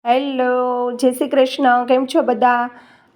Hello, જય શ્રી કૃષ્ણ. કેમ છો બધા?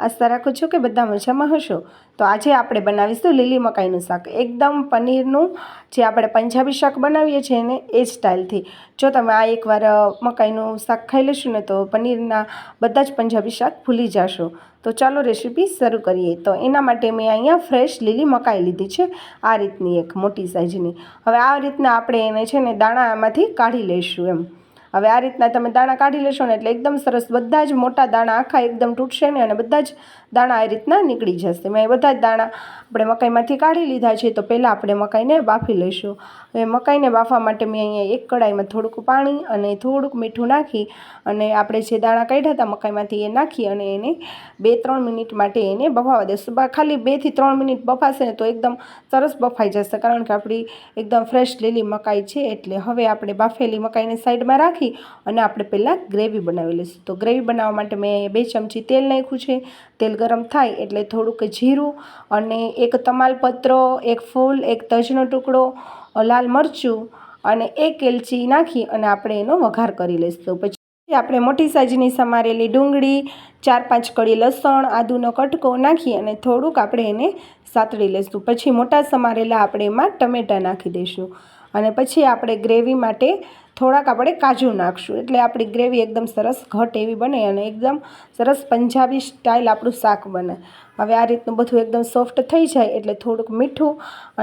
આશા રાખું છું કે બધા મજામાં હશો. તો આજે આપણે બનાવીશું લીલી મકાઈનું શાક, એકદમ પનીરનું, જે આપણે પંજાબી શાક બનાવીએ છીએ ને એ સ્ટાઇલથી. જો તમે આ એકવાર મકાઈનું શાક ખાઈ લેશો ને તો પનીરના બધા જ પંજાબી શાક ભૂલી જશો. તો ચાલો રેસીપી શરૂ કરીએ. તો એના માટે મેં અહીંયા ફ્રેશ લીલી મકાઈ લીધી છે, આ રીતની એક મોટી સાઇઝની. હવે આ રીતના આપણે એને છે ને દાણામાંથી કાઢી લઈશું એમ. હવે આ રીતના તમે દાણા કાઢી લેશો ને એટલે એકદમ સરસ બધા જ મોટા દાણા આખા એકદમ તૂટશે ને અને બધા જ દાણા આ રીતના નીકળી જશે. મેં બધા જ દાણા આપણે મકાઈમાંથી કાઢી લીધા છે. તો પહેલાં આપણે મકાઈને બાફી લઈશું. હવે મકાઈને બાફવા માટે મેં અહીંયા એક કડાઈમાં થોડુંક પાણી અને થોડુંક મીઠું નાખી અને આપણે જે દાણા કાઢ્યા હતા મકાઈમાંથી એ નાખી અને એને 2-3 મિનિટ માટે એને બફાવા દેશું. ખાલી 2 થી 3 મિનિટ બફાશે ને તો એકદમ સરસ બફાઈ જશે, કારણ કે આપણી એકદમ ફ્રેશ લીલી મકાઈ છે એટલે. હવે આપણે બાફેલી મકાઈને સાઈડમાં રાખી અને આપણે પહેલાં ગ્રેવી બનાવી લઈશું. તો ગ્રેવી બનાવવા માટે મેં 2 ચમચી તેલ નાખ્યું છે. તેલ ગરમ થાય એટલે થોડુંક જીરું અને 1 તમાલપત્ર, 1 ફૂલ, 1 તજનો ટુકડો, લાલ મરચું અને 1 એલચી નાખી અને આપણે એનો વઘાર કરી લઈશું. પછી આપણે મોટી સાઈઝની સમારેલી ડુંગળી, 4-5 કળી લસણ, આદુનો કટકો નાખી અને થોડુંક આપણે એને સાતળી લઈશું. પછી મોટા સમારેલા આપણે એમાં ટમેટાં નાખી દઈશું અને પછી આપણે ગ્રેવી માટે થોડાક આપણે કાજુ નાખશું, એટલે આપણી ગ્રેવી એકદમ સરસ ઘટ એવી બને અને એકદમ સરસ પંજાબી સ્ટાઇલ આપણું શાક બને. હવે આ રીતનું બધું એકદમ સોફ્ટ થઈ જાય એટલે થોડુંક મીઠું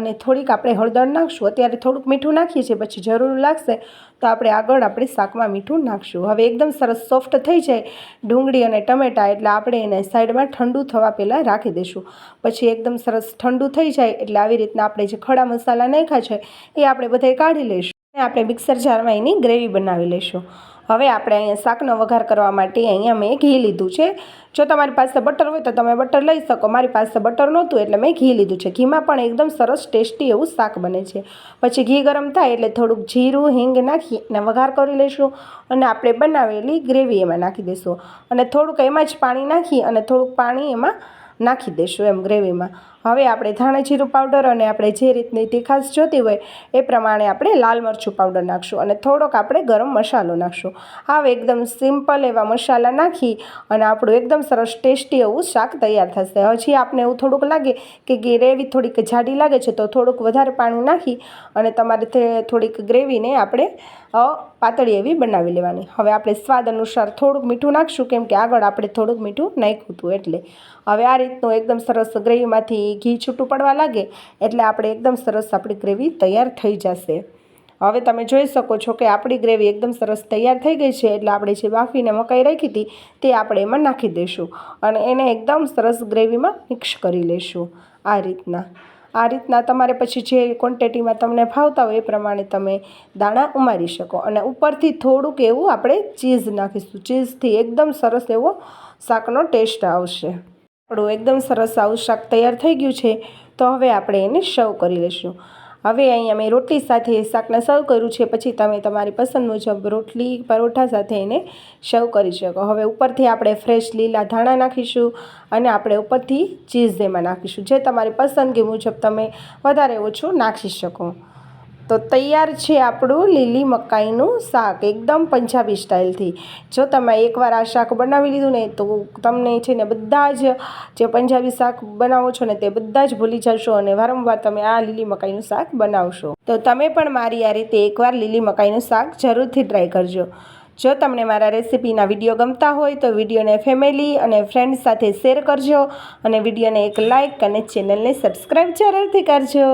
અને થોડીક આપણે હળદર નાખશું. અત્યારે થોડુંક મીઠું નાખીએ છીએ, પછી જરૂર લાગશે તો આપણે આગળ આપણે શાકમાં મીઠું નાખશું. હવે એકદમ સરસ સોફ્ટ થઈ જાય ડુંગળી અને ટમેટાં એટલે આપણે એને સાઈડમાં ઠંડુ થવા પહેલાં રાખી દઈશું. પછી એકદમ સરસ ઠંડુ થઈ જાય એટલે આવી રીતના આપણે જે ખડા મસાલા નાખ્યા છે એ આપણે બધાય કાઢી લઈશું અને આપણે મિક્સર જારમાં એની ગ્રેવી બનાવી લઈશું. હવે આપણે અહીંયા શાકનો વઘાર કરવા માટે અહીંયા મેં ઘી લીધું છે. જો તમારી પાસે બટર હોય તો તમે બટર લઈ શકો. મારી પાસે બટર નહોતું એટલે મેં ઘી લીધું છે. ઘીમાં પણ એકદમ સરસ ટેસ્ટી એવું શાક બને છે. પછી ઘી ગરમ થાય એટલે થોડુંક જીરું, હિંગ નાખી અને વઘાર કરી લઈશું અને આપણે બનાવેલી ગ્રેવી એમાં નાખી દઈશું અને થોડુંક એમાં જ પાણી નાખી અને થોડુંક પાણી એમાં નાખી દઈશું એમ ગ્રેવીમાં. હવે આપણે ધાણા જીરું પાવડર અને આપણે જે રીતની તીખાશ જોતી હોય એ પ્રમાણે આપણે લાલ મરચું પાવડર નાખશું અને થોડોક આપણે ગરમ મસાલો નાખશું. હવે એકદમ સિમ્પલ એવા મસાલા નાખી અને આપણું એકદમ સરસ ટેસ્ટી એવું શાક તૈયાર થશે. હજી આપણે એવું થોડુંક લાગે કે ગ્રેવી થોડીક જાડી લાગે છે તો થોડુંક વધારે પાણી નાખી અને તમારે થોડીક ગ્રેવીને આપણે પાતળી એવી બનાવી લેવાની. હવે આપણે સ્વાદ અનુસાર થોડુંક મીઠું નાખશું, કેમ કે આગળ આપણે થોડુંક મીઠું નાખ્યું હતું એટલે. હવે આ રીતનું એકદમ સરસ ગ્રેવીમાંથી ઘી છૂટું પડવા લાગે એટલે આપણે એકદમ સરસ આપણી ગ્રેવી તૈયાર થઈ જશે. હવે તમે જોઈ શકો છો કે આપણી ગ્રેવી એકદમ સરસ તૈયાર થઈ ગઈ છે એટલે આપણે જે બાફીને મકાઈ રાખી હતી તે આપણે એમાં નાખી દઈશું અને એને એકદમ સરસ ગ્રેવીમાં મિક્સ કરી લઈશું. આ રીતના તમારે પછી જે ક્વોન્ટિટીમાં તમને ભાવતા હોય એ પ્રમાણે તમે દાણા ઉમેરી શકો અને ઉપરથી થોડુંક એવું આપણે ચીઝ નાખીશું. ચીઝથી એકદમ સરસ એવો શાકનો ટેસ્ટ આવશે. આપણું એકદમ સરસ આવું શાક તૈયાર થઈ ગયું છે. તો હવે આપણે એને સર્વ કરી લઈશું. હવે અહીંયા મેં રોટલી સાથે શાકને સર્વ કર્યું છે. પછી તમે તમારી પસંદ મુજબ રોટલી, પરોઠા સાથે એને સર્વ કરી શકો. હવે ઉપરથી આપણે ફ્રેશ લીલા ધાણા નાખીશું અને આપણે ઉપરથી ચીઝ એમાં નાખીશું, જે તમારી પસંદગી મુજબ તમે વધારે ઓછું નાખી શકો. તો તૈયાર છે આપણું લીલી મકાઈનું શાક એકદમ પંજાબી સ્ટાઇલથી. જો તમે એકવાર આ શાક બનાવી લીધું ને તો તમને છે ને બધા જ જે પંજાબી શાક બનાવો છો ને તે બધા જ ભૂલી જશો અને વારંવાર તમે આ લીલી મકાઈનું શાક બનાવશો. તો તમે પણ મારી આ રીતે એકવાર લીલી મકાઈનું શાક જરૂરથી ટ્રાય કરજો. જો તમને મારા રેસીપીના વિડીયો ગમતા હોય તો વિડીયોને ફેમિલી અને ફ્રેન્ડ્સ સાથે શેર કરજો અને વિડીયોને એક લાઇક અને ચેનલને સબસ્ક્રાઈબ જરૂરથી કરજો.